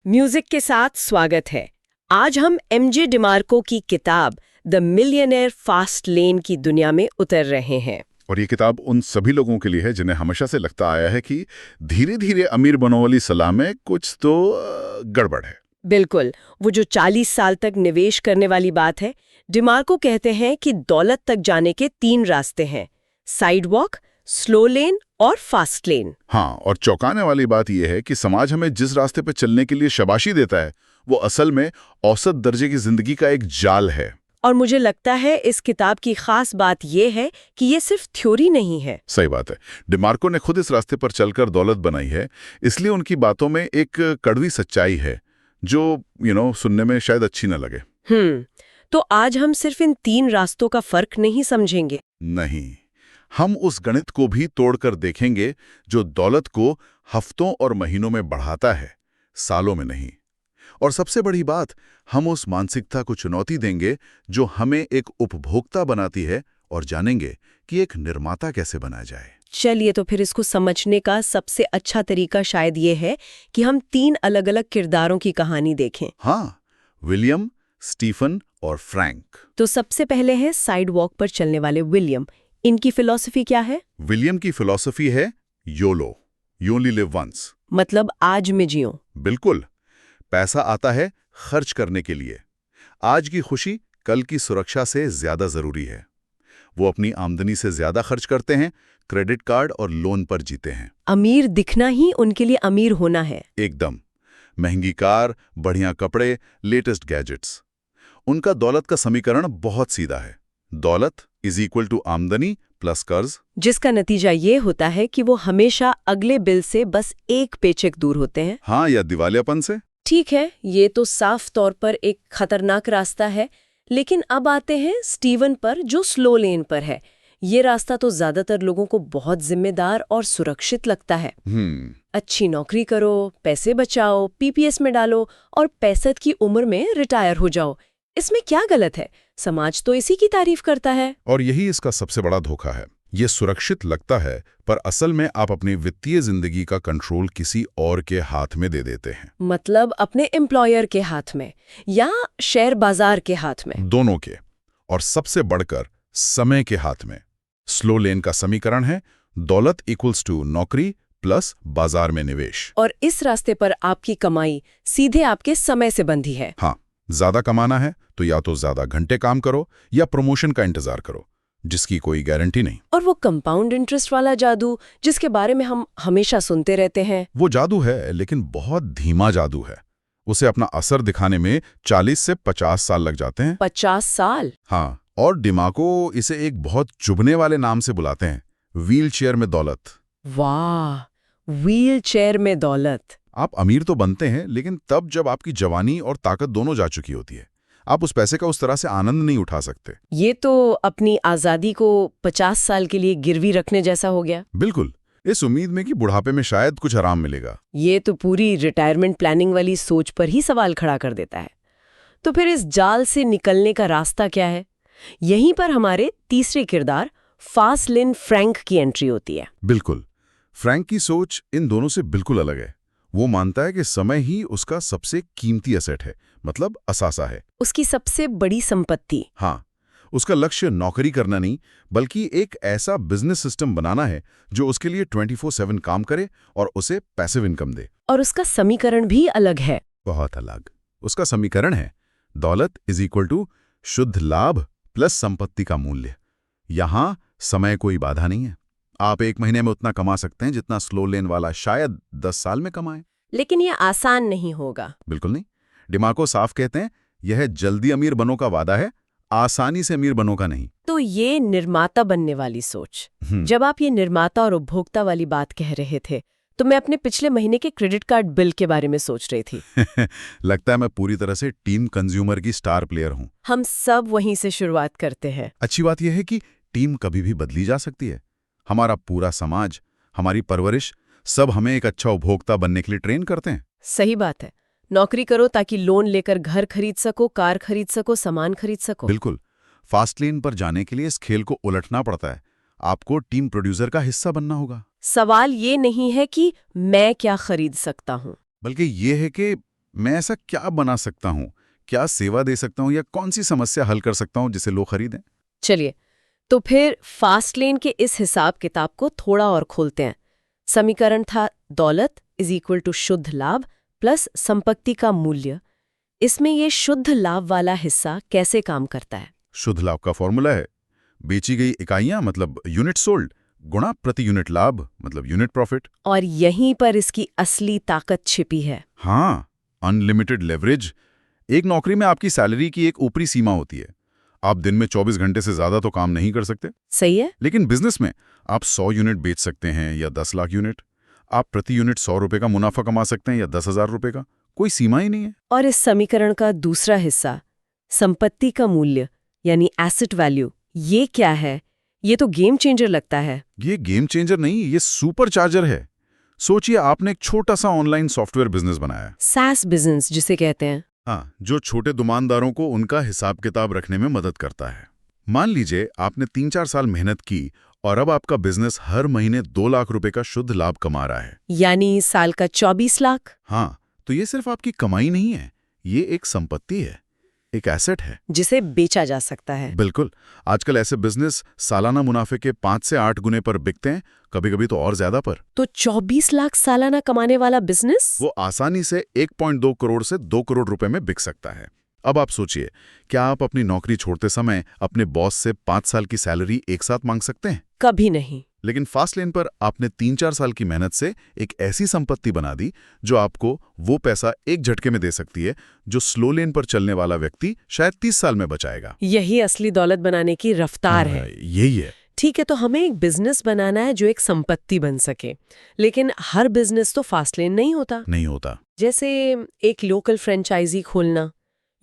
Music के साथ स्वागत है। आज हम एमजे डिमार्को की किताब द मिलियनेयर फास्ट लेन की दुनिया में उतर रहे हैं। और ये किताब उन सभी लोगों के लिए है जिन्हें हमेशा से लगता आया है कि धीरे धीरे अमीर बनने वाली सलाह में कुछ तो गड़बड़ है। बिल्कुल, वो जो 40 साल तक निवेश करने वाली बात है। डिमार्को कहते हैं कि दौलत तक जाने के 3 रास्ते हैं, साइडवॉक, स्लो लेन और फास्ट लेन। हाँ, और चौंकाने वाली बात यह है कि समाज हमें जिस रास्ते पर चलने के लिए शाबाशी देता है वो असल में औसत दर्जे की जिंदगी का एक जाल है। और मुझे लगता है इस किताब की खास बात यह है कि ये सिर्फ थ्योरी नहीं है। सही बात है। डिमार्को ने खुद इस रास्ते पर चलकर दौलत बनाई है, इसलिए उनकी बातों में एक कड़वी सच्चाई है जो सुनने में शायद अच्छी न लगे। तो आज हम सिर्फ इन 3 रास्तों का फर्क नहीं समझेंगे। नहीं, हम उस गणित को भी तोड़कर देखेंगे जो दौलत को हफ्तों और महीनों में बढ़ाता है, सालों में नहीं। और सबसे बड़ी बात, हम उस मानसिकता को चुनौती देंगे जो हमें एक उपभोक्ता बनाती है और जानेंगे कि एक निर्माता कैसे बना जाए। चलिए, तो फिर इसको समझने का सबसे अच्छा तरीका शायद ये है कि हम 3 अलग-अलग किरदारों की कहानी देखें। हाँ, विलियम, स्टीफन और फ्रैंक। तो सबसे पहले है साइड वॉक पर चलने वाले विलियम। इनकी फिलॉसफी क्या है? विलियम की फिलॉसफी है YOLO, you only live once. मतलब आज में जियो। बिल्कुल। पैसा आता है खर्च करने के लिए। आज की खुशी कल की सुरक्षा से ज्यादा जरूरी है। वो अपनी आमदनी से ज्यादा खर्च करते हैं, क्रेडिट कार्ड और लोन पर जीते हैं। अमीर दिखना ही उनके लिए अमीर होना है। एकदम। महंगी कार, बढ़िया कपड़े, लेटेस्ट गैजेट्स। उनका दौलत का समीकरण बहुत सीधा है। दौलत इज इक्वल टू आमदनी प्लस कर्ज, जिसका नतीजा ये होता है कि वो हमेशा अगले बिल से बस एक पेचेक दूर होते हैं। हाँ, या दिवालियापन से। ठीक है, ये तो साफ तौर पर एक खतरनाक रास्ता है। लेकिन अब आते हैं स्टीवन पर, जो स्लो लेन पर है। ये रास्ता तो ज्यादातर लोगों को बहुत जिम्मेदार और सुरक्षित लगता है। अच्छी नौकरी करो, पैसे बचाओ, पीपीएस में डालो और 65 की उम्र में रिटायर हो जाओ। इसमें क्या गलत है? समाज तो इसी की तारीफ करता है। और यही इसका सबसे बड़ा धोखा है। ये सुरक्षित लगता है, पर असल में आप अपनी वित्तीय जिंदगी का कंट्रोल किसी और के हाथ में दे देते हैं। मतलब अपने एम्प्लॉयर के हाथ में या शेयर बाजार के हाथ में? दोनों के। और सबसे बढ़कर समय के हाथ में। स्लो लेन का समीकरण है दौलत इक्वल्स टू नौकरी प्लस बाजार में निवेश। और इस रास्ते पर आपकी कमाई सीधे आपके समय से बंधी है। हाँ, ज्यादा कमाना है तो या तो ज्यादा घंटे काम करो या प्रमोशन का इंतजार करो, जिसकी कोई गारंटी नहीं। और वो कंपाउंड इंटरेस्ट वाला जादू जिसके बारे में हम हमेशा सुनते रहते हैं। वो जादू है, लेकिन बहुत धीमा जादू है। उसे अपना असर दिखाने में 40 से 50 साल लग जाते हैं। 50 साल? हाँ, और डिमार्को इसे एक बहुत चुभने वाले नाम से बुलाते हैं, व्हील चेयर में दौलत। वाह, व्हील चेयर में दौलत। आप अमीर तो बनते हैं, लेकिन तब जब आपकी जवानी और ताकत दोनों जा चुकी होती है। आप उस पैसे का उस तरह से आनंद नहीं उठा सकते। ये तो अपनी आजादी को 50 साल के लिए गिरवी रखने जैसा हो गया। बिल्कुल, इस उम्मीद में कि बुढ़ापे में शायद कुछ आराम मिलेगा। ये तो पूरी रिटायरमेंट प्लानिंग वाली सोच पर ही सवाल खड़ा कर देता है। तो फिर इस जाल से निकलने का रास्ता क्या है? यहीं पर हमारे तीसरे किरदार फास्ट लेन फ्रैंक की एंट्री होती है। बिल्कुल। फ्रैंक की सोच इन दोनों से बिल्कुल अलग है। वो मानता है कि समय ही उसका सबसे कीमती एसेट है, मतलब असासा है, उसकी सबसे बड़ी संपत्ति। हाँ, उसका लक्ष्य नौकरी करना नहीं, बल्कि एक ऐसा बिजनेस सिस्टम बनाना है जो उसके लिए 24/7 काम करे और उसे पैसिव इनकम दे। और उसका समीकरण भी अलग है। बहुत अलग। उसका समीकरण है दौलत इज इक्वल टू शुद्ध लाभ प्लस संपत्ति का मूल्य। यहां समय कोई बाधा नहीं है। आप 1 महीने में उतना कमा सकते हैं जितना स्लो लेन वाला शायद 10 साल में कमाए। लेकिन यह आसान नहीं होगा। बिल्कुल नहीं। डिमार्को साफ कहते हैं, यह जल्दी अमीर बनो का वादा है, आसानी से अमीर बनो का नहीं। तो ये निर्माता बनने वाली सोच। जब आप ये निर्माता और उपभोक्ता वाली बात कह रहे थे, तो मैं अपने पिछले महीने के क्रेडिट कार्ड बिल के बारे में सोच रही थी। लगता है मैं पूरी तरह से टीम कंज्यूमर की स्टार प्लेयर हूं। हम सब वहीं से शुरुआत करते हैं। अच्छी बात यह है कि टीम कभी भी बदली जा सकती है। हमारा पूरा समाज, हमारी परवरिश, सब हमें एक अच्छा उपभोक्ता बनने के लिए ट्रेन करते हैं। सही बात है। नौकरी करो ताकि लोन लेकर घर खरीद सको, कार खरीद सको, सामान खरीद सको। बिल्कुल। फास्ट लेन पर जाने के लिए इस खेल को उलटना पड़ता है। आपको टीम प्रोड्यूसर का हिस्सा बनना होगा। सवाल ये नहीं है कि मैं क्या खरीद सकता हूँ, बल्कि ये है कि मैं ऐसा क्या बना सकता हूँ, क्या सेवा दे सकता हूँ या कौन सी समस्या हल कर सकता हूँ जिसे लोग खरीदें? चलिए, तो फिर फास्ट लेन के इस हिसाब किताब को थोड़ा और खोलते हैं। समीकरण था दौलत इज इक्वल टू शुद्ध लाभ प्लस संपत्ति का मूल्य। इसमें ये शुद्ध लाभ वाला हिस्सा कैसे काम करता है? शुद्ध लाभ का फॉर्मूला है बेची गई इकाइयां मतलब यूनिट सोल्ड गुणा प्रति यूनिट लाभ मतलब यूनिट प्रॉफिट। और यहीं पर इसकी असली ताकत छिपी है। हाँ, अनलिमिटेड लेवरेज। एक नौकरी में आपकी सैलरी की एक ऊपरी सीमा होती है। आप दिन में 24 घंटे से ज्यादा तो काम नहीं कर सकते। सही है। लेकिन बिजनेस में आप 100 यूनिट बेच सकते हैं या 10 लाख यूनिट। आप प्रति यूनिट 100 रुपए का मुनाफा कमा सकते हैं या 10,000 रुपए का। कोई सीमा ही नहीं है। और इस समीकरण का दूसरा हिस्सा संपत्ति का मूल्य यानी एसेट वैल्यू, ये क्या है? ये तो गेम चेंजर लगता है। ये गेम चेंजर नहीं, ये सुपर चार्जर है। सोचिए आपने एक छोटा सा ऑनलाइन सॉफ्टवेयर बिजनेस बनाया। SaaS बिजनेस जिसे कहते हैं। हाँ, जो छोटे दुकानदारों को उनका हिसाब किताब रखने में मदद करता है। मान लीजिए आपने 3-4 साल मेहनत की और अब आपका बिजनेस हर महीने 2 लाख रुपए का शुद्ध लाभ कमा रहा है। यानी साल का 24 लाख। हाँ, तो ये सिर्फ आपकी कमाई नहीं है, ये एक संपत्ति है, एक एसेट है जिसे बेचा जा सकता है। बिल्कुल। आजकल ऐसे बिजनेस सालाना मुनाफे के 5 से 8 गुने पर बिकते हैं, कभी-कभी तो और ज्यादा पर। तो 24 लाख सालाना कमाने वाला बिजनेस वो आसानी से 1.2 करोड़ से 2 करोड़ रुपए में बिक सकता है। अब आप सोचिए, क्या आप अपनी नौकरी छोड़ते समय अपने बॉस से 5 साल की सैलरी एक साथ मांग सकते हैं? कभी नहीं। लेकिन फास्ट लेन पर आपने 3-4 साल की मेहनत से एक ऐसी संपत्ति बना दी जो आपको वो पैसा एक झटके में दे सकती है जो स्लो लेन पर चलने वाला व्यक्ति शायद 30 साल में बचाएगा। यही असली दौलत बनाने की रफ्तार है। यही है। ठीक है, तो हमें एक बिजनेस बनाना है जो एक संपत्ति बन सके। लेकिन हर बिजनेस तो फास्ट लेन नहीं होता। जैसे एक लोकल फ्रेंचाइजी खोलना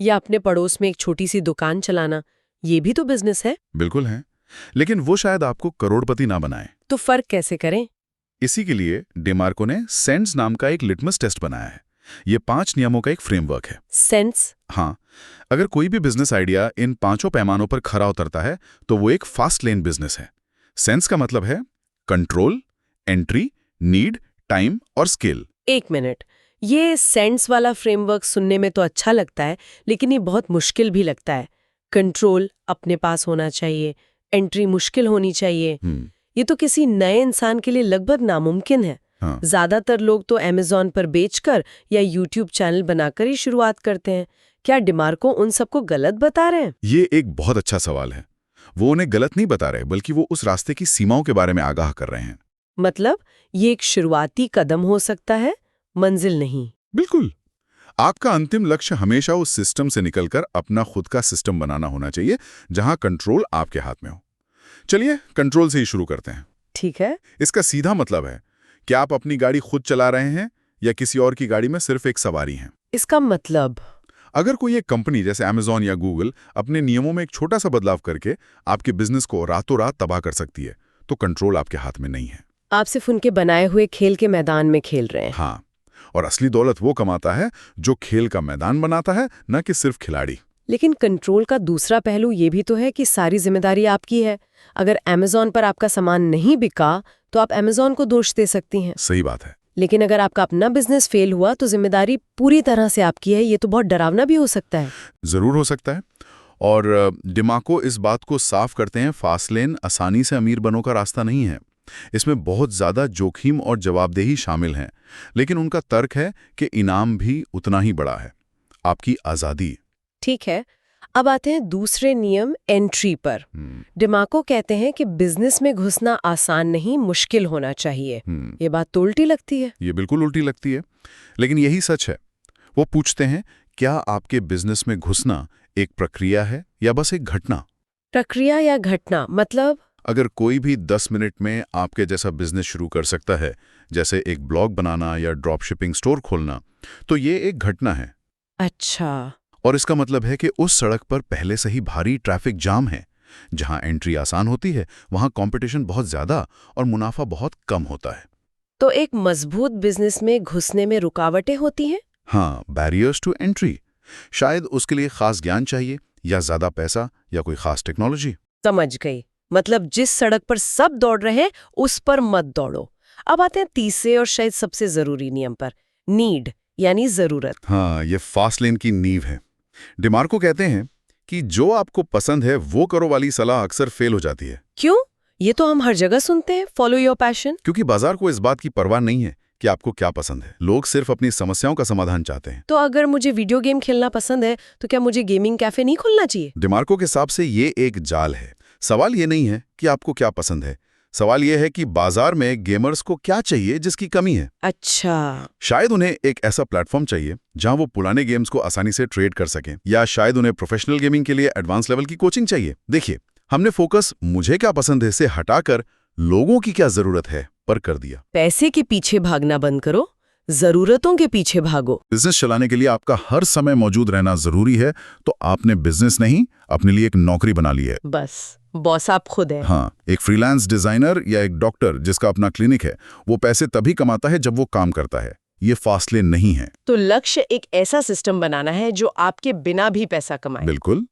या अपने पड़ोस में एक छोटी सी दुकान चलाना, ये भी तो बिजनेस है। बिल्कुल है, लेकिन वो शायद आपको करोड़पति ना बनाए। तो फर्क कैसे करें? इसी के लिए डेमार्को ने सेंस नाम का एक लिटमस टेस्ट बनाया है। ये 5 नियमों का एक फ्रेमवर्क है। सेंस? हाँ, अगर कोई भी बिजनेस आइडिया इन 5 पैमानों पर खरा उतरता है तो वो एक फास्ट लेन बिजनेस है। सेंस का मतलब है कंट्रोल, एंट्री, नीड, टाइम और स्केल। एक मिनट, ये सेंस वाला फ्रेमवर्क सुनने में तो अच्छा लगता है, लेकिन ये बहुत मुश्किल भी लगता है। कंट्रोल अपने पास होना चाहिए, एंट्री मुश्किल होनी चाहिए। ये तो किसी नए इंसान के लिए लगभग नामुमकिन है। हाँ। ज्यादातर लोग तो Amazon पर बेचकर या YouTube चैनल बनाकर ही शुरुआत करते हैं। क्या डेमार्को उन सबको गलत बता रहे हैं? ये एक बहुत अच्छा सवाल है। वो उन्हें गलत नहीं बता रहे, बल्कि वो उस रास्ते की सीमाओं के बारे में आगाह कर रहे हैं। मतलब ये एक शुरुआती कदम हो सकता है, मंजिल नहीं। बिल्कुल। आपका अंतिम लक्ष्य हमेशा उस सिस्टम से निकलकर अपना खुद का सिस्टम बनाना होना चाहिए, जहां कंट्रोल आपके हाथ में हो। चलिए कंट्रोल से ही शुरू करते हैं। ठीक है। इसका सीधा मतलब है कि आप अपनी गाड़ी खुद चला रहे हैं या किसी और की गाड़ी में सिर्फ एक सवारी हैं। इसका मतलब अगर कोई एक कंपनी जैसे Amazon या Google अपने नियमों में एक छोटा सा बदलाव करके आपके बिजनेस को रातों रात तबाह कर सकती है, तो कंट्रोल आपके हाथ में नहीं है। आप सिर्फ उनके बनाए हुए खेल के मैदान में खेल रहे हैं। हाँ, और असली दौलत वो कमाता है जो खेल का मैदान बनाता है, न कि सिर्फ खिलाड़ी। लेकिन कंट्रोल का दूसरा पहलू ये भी तो है कि सारी जिम्मेदारी आपकी है। अगर Amazon पर आपका सामान नहीं बिका तो आप Amazon को दोष दे सकती हैं। सही बात है। लेकिन अगर आपका अपना बिजनेस फेल हुआ तो जिम्मेदारी पूरी तरह से आपकी है। ये तो बहुत डरावना भी हो सकता है। जरूर हो सकता है। और डेमार्को इस बात को साफ करते हैं, फास्ट लेन आसानी से अमीर बनने का रास्ता नहीं है। इसमें बहुत ज्यादा जोखिम और जवाबदेही शामिल हैं। लेकिन उनका तर्क है कि इनाम भी उतना ही बड़ा है, आपकी आजादी। ठीक है, अब आते हैं दूसरे नियम, एंट्री पर। डेमार्को कहते हैं कि बिजनेस में घुसना आसान नहीं, मुश्किल होना चाहिए। ये बात तो उल्टी लगती है। ये बिल्कुल उल्टी लगती है, लेकिन यही सच है। वो पूछते हैं, क्या आपके बिजनेस में घुसना एक प्रक्रिया है या बस एक घटना? प्रक्रिया या घटना मतलब? अगर कोई भी 10 मिनट में आपके जैसा बिजनेस शुरू कर सकता है, जैसे एक ब्लॉग बनाना या ड्रॉप शिपिंग स्टोर खोलना, तो ये एक घटना है। अच्छा। और इसका मतलब है कि उस सड़क पर पहले से ही भारी ट्रैफिक जाम है। जहां एंट्री आसान होती है, वहां कंपटीशन बहुत ज्यादा और मुनाफा बहुत कम होता है। तो एक मजबूत बिजनेस में घुसने में रुकावटें होती हैं? हाँ, बैरियर्स टू एंट्री। शायद उसके लिए खास ज्ञान चाहिए या ज्यादा पैसा या कोई खास टेक्नोलॉजी। समझ गई। मतलब जिस सड़क पर सब दौड़ रहे हैं उस पर मत दौड़ो। अब आते हैं तीसरे और शायद सबसे जरूरी नियम पर, नीड यानी जरूरत। हाँ, ये फास्ट लेन की नींव है। डिमार्को कहते हैं कि जो आपको पसंद है वो करो वाली सलाह अक्सर फेल हो जाती है। क्यों? ये तो हम हर जगह सुनते हैं, फॉलो योर पैशन। क्योंकि बाजार को इस बात की परवाह नहीं है कि आपको क्या पसंद है। लोग सिर्फ अपनी समस्याओं का समाधान चाहते हैं। तो अगर मुझे वीडियो गेम खेलना पसंद है तो क्या मुझे गेमिंग कैफे नहीं खोलना चाहिए? डिमार्को के हिसाब से ये एक जाल है। सवाल ये नहीं है कि आपको क्या पसंद है, सवाल ये है कि बाजार में गेमर्स को क्या चाहिए जिसकी कमी है। अच्छा। शायद उन्हें एक ऐसा प्लेटफॉर्म चाहिए जहां वो पुराने गेम्स को आसानी से ट्रेड कर सकें, या शायद उन्हें प्रोफेशनल गेमिंग के लिए एडवांस लेवल की कोचिंग चाहिए। देखिए, हमने फोकस मुझे क्या पसंद है से हटाकर लोगों की क्या जरूरत है पर कर दिया। पैसे के पीछे भागना बंद करो, जरूरतों के पीछे भागो। बिजनेस चलाने के लिए आपका हर समय मौजूद रहना जरूरी है, तो आपने बिजनेस नहीं, अपने लिए एक नौकरी बना ली है। बस बॉस आप खुद हैं। हाँ, एक फ्रीलांस डिजाइनर या एक डॉक्टर जिसका अपना क्लिनिक है, वो पैसे तभी कमाता है जब वो काम करता है। ये फासले नहीं है। तो लक्ष्य एक ऐसा सिस्टम बनाना है जो आपके बिना भी पैसा कमाए। बिल्कुल।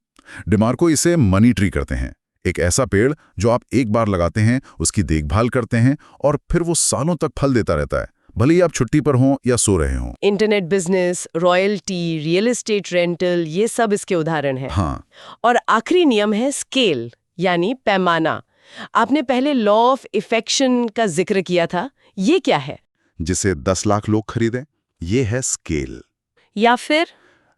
डिमार्को इसे मनी ट्री करते हैं। एक ऐसा पेड़ जो आप एक बार लगाते हैं, उसकी देखभाल करते हैं और फिर वो सालों तक फल देता रहता है, भले ही आप छुट्टी पर हों या सो रहे हों। Internet business, royalty, real estate rental, ये सब इसके उदाहरण हैं। हाँ, और आखिरी नियम है स्केल, यानी पैमाना। आपने पहले लॉ ऑफ इफेक्शन का जिक्र किया था, ये क्या है? जिसे 10 लाख लोग खरीदें, ये है स्केल। या फिर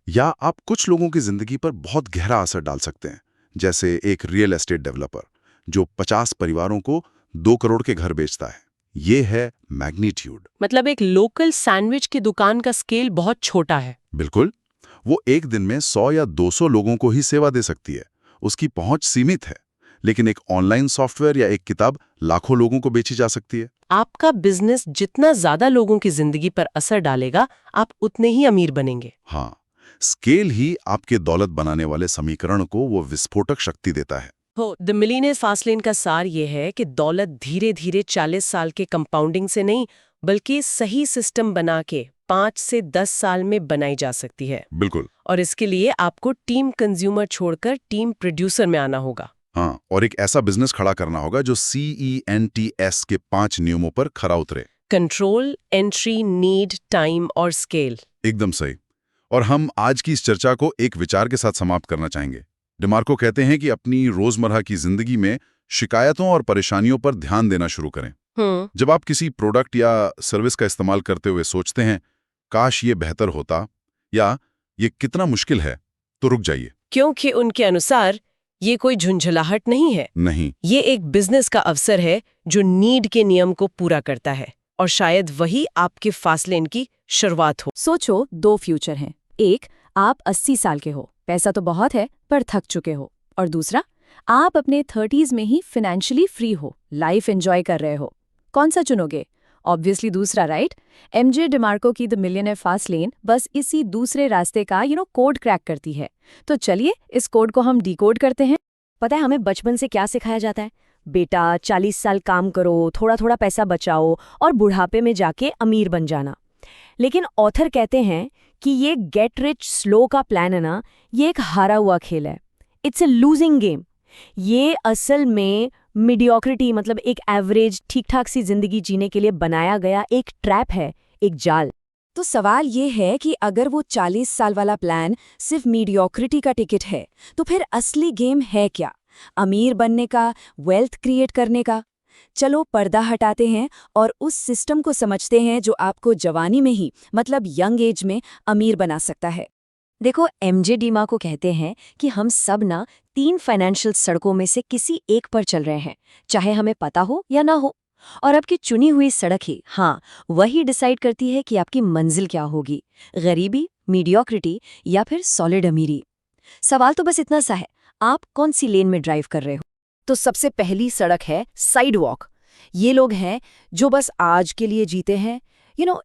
या आप कुछ लोगों की जिंदगी पर बहुत गहरा असर डाल सकते हैं, जैसे एक रियल एस्टेट डेवलपर जो 50 परिवारों को 2 करोड़ के घर बेचता है। ये है मैग्नीट्यूड। मतलब एक लोकल सैंडविच की दुकान का स्केल बहुत छोटा है। बिल्कुल। वो एक दिन में 100 या 200 लोगों को ही सेवा दे सकती है। उसकी पहुंच सीमित है, लेकिन एक ऑनलाइन सॉफ्टवेयर या एक किताब लाखों लोगों को बेची जा सकती है। आपका बिजनेस जितना ज्यादा लोगों की जिंदगी पर असर डालेगा, आप उतने ही अमीर बनेंगे। हाँ, स्केल ही आपके दौलत बनाने वाले समीकरण को वो विस्फोटक शक्ति देता है। द मिलियनेयर फास्ट लेन का सार ये है कि दौलत धीरे धीरे 40 साल के कंपाउंडिंग से नहीं, बल्कि सही सिस्टम बना के 5 से 10 साल में बनाई जा सकती है। बिल्कुल। और इसके लिए आपको टीम कंज्यूमर छोड़कर टीम प्रोड्यूसर में आना होगा। हाँ, और एक ऐसा बिजनेस खड़ा करना होगा जो CENTS के 5 नियमों पर खरा उतरे। कंट्रोल, एंट्री, नीड, टाइम और स्केल। एकदम सही। और हम आज की इस चर्चा को एक विचार के साथ समाप्त करना चाहेंगे। डिमार्को कहते हैं कि अपनी रोजमर्रा की जिंदगी में शिकायतों और परेशानियों पर ध्यान देना शुरू करें। जब आप किसी प्रोडक्ट या सर्विस का इस्तेमाल करते हुए सोचते हैं, काश ये बेहतर होता या ये कितना मुश्किल है, तो रुक जाइए। क्योंकि उनके अनुसार ये कोई झुंझलाहट नहीं है। नहीं, ये एक बिजनेस का अवसर है जो नीड के नियम को पूरा करता है, और शायद वही आपके फासलेन की शुरुआत हो। सोचो, 2 फ्यूचर हैं। एक, आप 80 साल के हो, पैसा तो बहुत है पर थक चुके हो। और दूसरा, आप अपने 30s में ही फाइनेंशियली फ्री हो, लाइफ एंजॉय कर रहे हो। कौन सा चुनोगे? ऑब्वियसली दूसरा, राइट? एमजे डिमार्को की द मिलियनेयर फास्ट लेन बस इसी दूसरे रास्ते का कोड क्रैक करती है। तो चलिए इस कोड को हम डिकोड करते हैं। पता है हमें बचपन से क्या सिखाया जाता है? बेटा 40 साल काम करो, थोड़ा थोड़ा पैसा बचाओ और बुढ़ापे में जाके अमीर बन जाना। लेकिन ऑथर कहते हैं कि ये गेट रिच स्लो का प्लान है ना, ये एक हारा हुआ खेल है। It's a losing game. ये असल में मीडियोक्रिटी, मतलब एक एवरेज ठीक ठाक सी जिंदगी जीने के लिए बनाया गया एक ट्रैप है, एक जाल। तो सवाल ये है कि अगर वो 40 साल वाला प्लान सिर्फ मीडियोक्रिटी का टिकट है, तो फिर असली गेम है क्या? अमीर बनने का, वेल्थ क्रिएट करने का? चलो पर्दा हटाते हैं और उस सिस्टम को समझते हैं जो आपको जवानी में ही, मतलब यंग एज में अमीर बना सकता है। देखो, एमजे डिमार्को कहते हैं कि हम सब ना 3 फाइनेंशियल सड़कों में से किसी एक पर चल रहे हैं, चाहे हमें पता हो या ना हो। और आपकी चुनी हुई सड़क ही, हाँ, वही डिसाइड करती है कि आपकी मंजिल क्या होगी, गरीबी, मीडियोक्रिटी या फिर सॉलिड अमीरी। सवाल तो बस इतना सा है, आप कौन सी लेन में ड्राइव कर रहे हो? तो सबसे पहली सड़क है साइड वॉक। ये लोग हैं जो बस आज के लिए जीते हैं,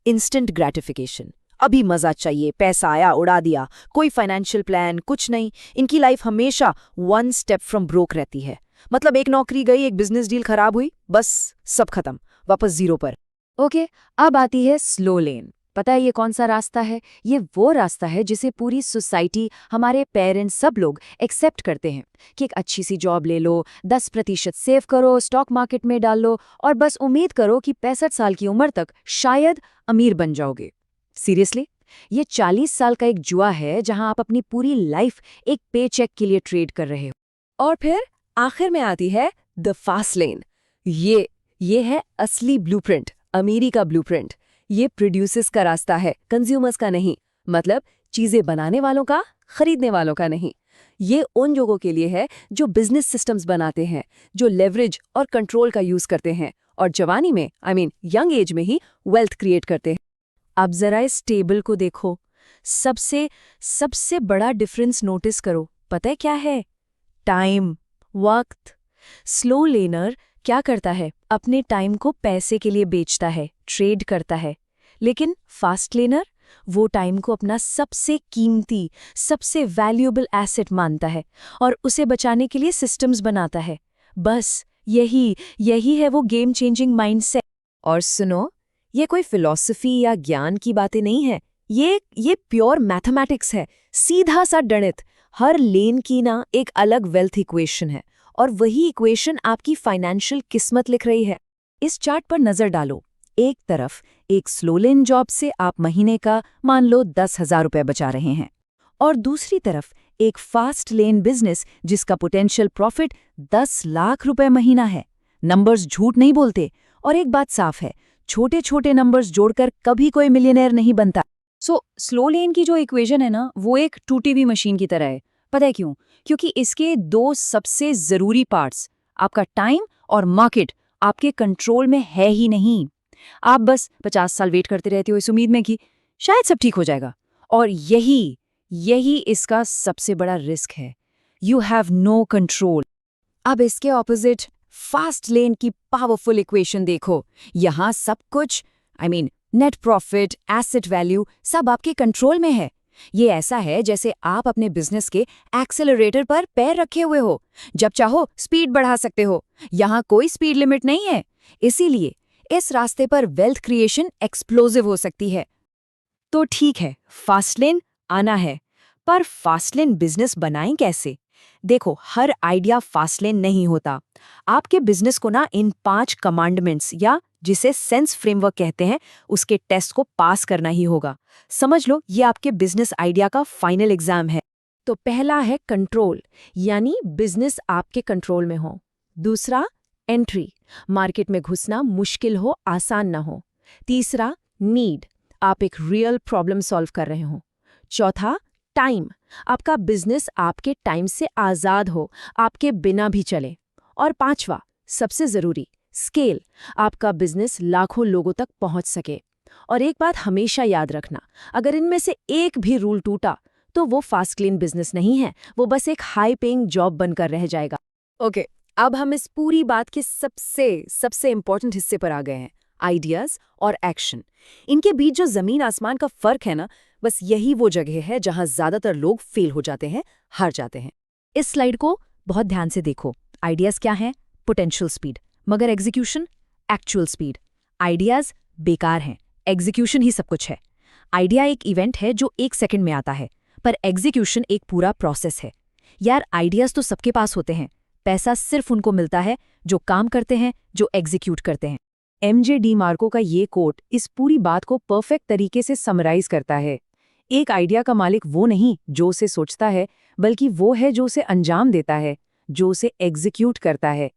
इंस्टेंट ग्रेटिफिकेशन। अभी मजा चाहिए, पैसा आया उड़ा दिया, कोई फाइनेंशियल प्लान कुछ नहीं। इनकी लाइफ हमेशा 1 स्टेप फ्रॉम ब्रोक रहती है। मतलब एक नौकरी गई, एक बिजनेस डील खराब हुई, बस सब खत्म, वापस जीरो पर। ओके, अब आती है स्लो लेन। पता है ये कौन सा रास्ता है? ये वो रास्ता है जिसे पूरी सोसाइटी, हमारे पेरेंट्स, सब लोग एक्सेप्ट करते हैं कि एक अच्छी सी जॉब ले लो, 10% सेव करो, स्टॉक मार्केट में डाल लो और बस उम्मीद करो कि 65 साल की उम्र तक शायद अमीर बन जाओगे। सीरियसली, ये 40 साल का एक जुआ है जहां आप अपनी पूरी लाइफ एक पे चेक के लिए ट्रेड कर रहे हो। और फिर आखिर में आती है द फास्ट लेन। ये है असली ब्लूप्रिंट, अमीरी का ब्लूप्रिंट। ये प्रोड्यूसर्स का रास्ता है, कंज्यूमर्स का नहीं। मतलब चीजें बनाने वालों का, खरीदने वालों का नहीं। ये उन लोगों के लिए है जो बिजनेस सिस्टम्स बनाते हैं, जो लेवरेज और कंट्रोल का यूज करते हैं और जवानी में यंग एज में ही वेल्थ क्रिएट करते हैं। अब जरा इस टेबल को देखो, सबसे बड़ा डिफरेंस नोटिस करो। पता है क्या है? टाइम, वक्त। स्लो लेनर क्या करता है? अपने टाइम को पैसे के लिए बेचता है, ट्रेड करता है। लेकिन फास्ट लेनर वो टाइम को अपना सबसे कीमती, सबसे वैल्यूएबल एसेट मानता है और उसे बचाने के लिए सिस्टम्स बनाता है। बस यही है वो गेम चेंजिंग माइंडसेट। और सुनो, ये कोई फिलॉसफी या ज्ञान की बातें नहीं है, ये प्योर मैथमेटिक्स है, सीधा सा गणित। हर लेन की ना एक अलग वेल्थ इक्वेशन है और वही इक्वेशन आपकी फाइनेंशियल किस्मत लिख रही है। इस चार्ट पर नजर डालो। एक तरफ एक स्लो लेन जॉब से आप महीने का मान लो 10,000 रुपये बचा रहे हैं और दूसरी तरफ एक फास्ट लेन बिजनेस जिसका पोटेंशियल प्रॉफिट 10 लाख रुपए महीना है। नंबर्स झूठ नहीं बोलते और एक बात साफ है, छोटे छोटे नंबर्स जोड़कर कभी कोई मिलियनेयर नहीं बनता। स्लो लेन की जो इक्वेशन है ना, वो एक टूटी हुई मशीन की तरह है। पता है क्यों? क्योंकि इसके दो सबसे जरूरी पार्ट्स, आपका टाइम और मार्केट, आपके कंट्रोल में है ही नहीं। आप बस 50 साल वेट करते रहते हो इस उम्मीद में कि शायद सब ठीक हो जाएगा। और यही इसका सबसे बड़ा रिस्क है। You have no control. अब इसके ऑपोजिट फास्ट लेन की पावरफुल इक्वेशन देखो। यहां सब कुछ नेट प्रॉफिट, एसेट वैल्यू सब आपके कंट्रोल में है। ये ऐसा है जैसे आप अपने बिजनेस के एक्सेलरेटर पर पैर रखे हुए हो। जब चाहो स्पीड बढ़ा सकते हो। यहां कोई स्पीड लिमिट नहीं है। इसीलिए इस रास्ते पर वेल्थ क्रिएशन एक्सप्लोसिव हो सकती है। तो ठीक है, फास्टलेन आना है, पर फास्टलेन बिजनेस बनाएं कैसे? देखो, हर आइडिया फास्टलेन नहीं होता। आपके बिजनेस को ना इन 5 कमांडमेंट्स या जिसे सेंस फ्रेमवर्क कहते हैं, उसके टेस्ट को पास करना ही होगा। समझ लो, ये आपके बिजनेस आइडिया का फाइनल एग्जाम है। तो पहला है कंट्रोल, यानी बिजनेस आपके कंट्रोल में हो। दूसरा एंट्री, मार्केट में घुसना मुश्किल हो, आसान ना हो। तीसरा नीड, आप एक रियल प्रॉब्लम सॉल्व कर रहे हो। चौथा टाइम, आपका बिजनेस आपके टाइम से आजाद हो, आपके बिना भी चले। और पांचवा सबसे जरूरी स्केल, आपका बिजनेस लाखों लोगों तक पहुंच सके। और एक बात हमेशा याद रखना, अगर इनमें से एक भी रूल टूटा तो वो फास्ट लेन बिजनेस नहीं है, वो बस एक हाई पेइंग जॉब बनकर रह जाएगा। ओके, अब हम इस पूरी बात के सबसे इंपॉर्टेंट हिस्से पर आ गए हैं, आइडियाज और एक्शन। इनके बीच जो जमीन आसमान का फर्क है ना, बस यही वो जगह है जहां ज्यादातर लोग फेल हो जाते हैं, हार जाते हैं। इस स्लाइड को बहुत ध्यान से देखो। आइडियाज क्या हैं? पोटेंशियल स्पीड, मगर एग्जीक्यूशन एक्चुअल स्पीड। आइडियाज बेकार हैं, एग्जीक्यूशन ही सब कुछ है। आइडिया एक इवेंट है जो 1 सेकंड में आता है, पर एग्जीक्यूशन एक पूरा प्रोसेस है। यार, आइडियाज तो सबके पास होते हैं, पैसा सिर्फ उनको मिलता है जो काम करते हैं, जो एग्जीक्यूट करते हैं। MJ DiMarco का ये कोट इस पूरी बात को परफेक्ट तरीके से समराइज करता है। एक आइडिया का मालिक वो नहीं जो उसे सोचता है, बल्कि वो है जो उसे अंजाम देता है, जो उसे एग्जीक्यूट करता है।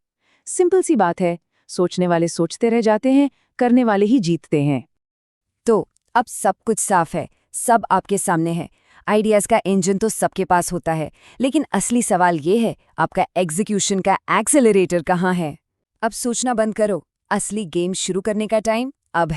सिंपल सी बात है, सोचने वाले सोचते रह जाते हैं, करने वाले ही जीतते हैं। तो अब सब कुछ साफ है, सब आपके सामने है। आइडियाज का इंजन तो सबके पास होता है, लेकिन असली सवाल ये है, आपका एग्जीक्यूशन का एक्सेलरेटर कहाँ है? अब सोचना बंद करो, असली गेम शुरू करने का टाइम अब है।